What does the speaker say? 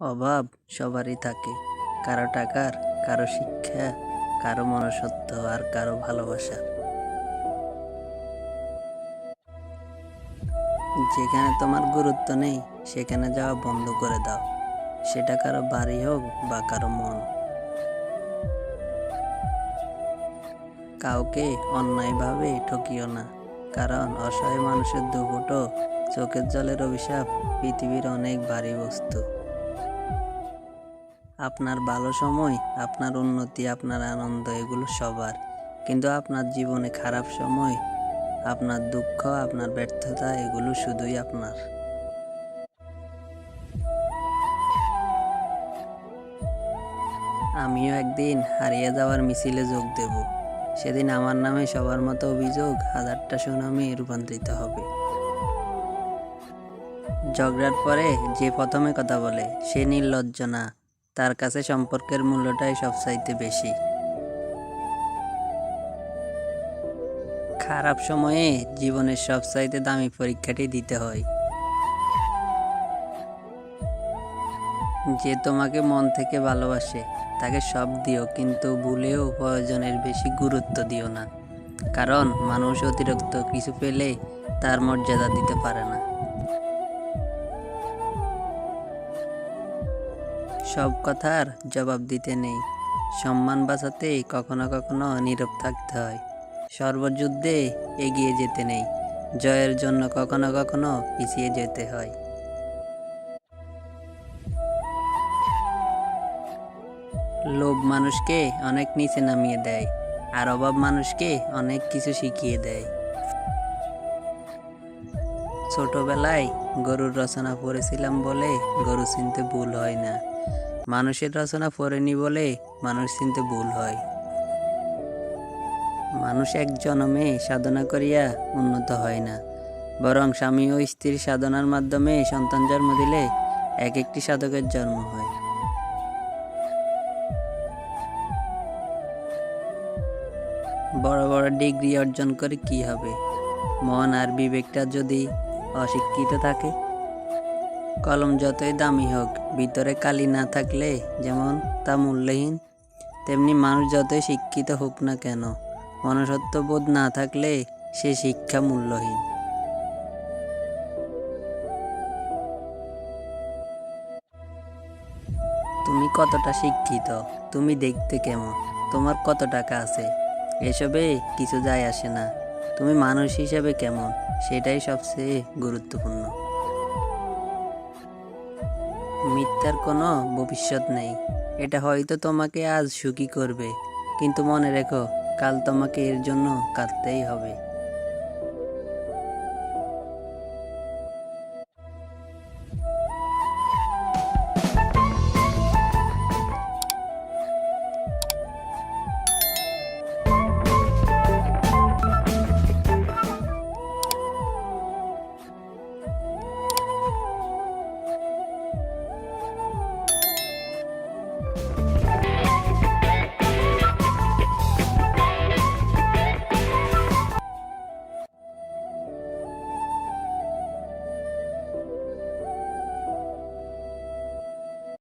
অভাব সবারই থাকে, কারো টাকার, কারো শিক্ষা, কারো মনুষ্যত্ব আর কারো ভালোবাসা। যেখানে তোমার গুরুত্ব নেই সেখানে যাওয়া বন্ধ করে দাও, সেটা কারো বাড়ি হোক বা কারো মন। কাউকে অন্যায়ভাবে ঠকিও না, কারণ অসহায় মানুষের দুপুটো চোখের জলের অভিশাপ পৃথিবীর অনেক ভারী বস্তু। আপনার ভালো সময়, আপনার উন্নতি, আপনার আনন্দ এগুলো সবার, কিন্তু আপনার জীবনে খারাপ সময়, আপনার দুঃখ, আপনার ব্যর্থতা এগুলো শুধুই আপনার। আমিও একদিন হারিয়ে যাওয়ার মিছিলে যোগ দেব। সেদিন আমার নামে সবার মতো অভিযোগ 1000টা সুনামে রূপান্তরিত হবে। ঝগড়ার পরে যে প্রথমে কথা বলে সে নির্লজ্জ না, তার কাছে সম্পর্কের মূল্যটাই সবচাইতে বেশি। খারাপ সময়ে জীবনের সবচাইতে দামি পরীক্ষাটি দিতে হয়। যে তোমাকে মন থেকে ভালোবাসে তাকে সব দিও, কিন্তু ভুলেও প্রয়োজনের বেশি গুরুত্ব দিও না, কারণ মানুষ অতিরিক্ত কিছু পেলে তার মর্যাদা দিতে পারে না। সব কথার জবাব দিতে নেই, সম্মান বাঁচাতে কখনো কখনো নীরব থাকতে হয়। সর্বযুদ্ধে এগিয়ে যেতে নেই, জয়ের জন্য কখনো কখনো পিছিয়ে যেতে হয়। লোভ মানুষকে অনেক নিচে নামিয়ে দেয়, আর অভাব মানুষকে অনেক কিছু শিখিয়ে দেয়। ছোটবেলায় গরুর রচনা পড়েছিলাম বলে গরু চিনতে ভুল হয় না, মানুষের রচনা পড়েনি বলে মানুষ চিনতে ভুল হয়। মানুষ এক জন্মে সাধনা করিয়া উন্নত হয় না, বরং স্বামী ও স্ত্রীর সাধনার মাধ্যমে সন্তান জন্ম দিলে এক একটি সাধকের জন্ম হয়। বড় বড় ডিগ্রি অর্জন করে কি হবে, মন আর বিবেকটা যদি অশিক্ষিত থাকে? কলম যতই দামি হোক, ভিতরে কালি না থাকলে যেমন তা মূল্যহীন, তেমনি মানুষ যতই শিক্ষিত হোক না কেন, মনুষ্যত্ববোধ না থাকলে সে শিক্ষা মূল্যহীন। তুমি কতটা শিক্ষিত, তুমি দেখতে কেমন, তোমার কত টাকা আছে, এসবে কিছু যায় আসে না। তুমি মানুষ হিসেবে কেমন, সেটাই সবচেয়ে গুরুত্বপূর্ণ। মিথ্যার কোনো ভবিষ্যৎ নেই, এটা হয়তো তোমাকে আজ সুখী করবে, কিন্তু মনে রেখো কাল তোমাকে এর জন্য কাঁদতেই হবে।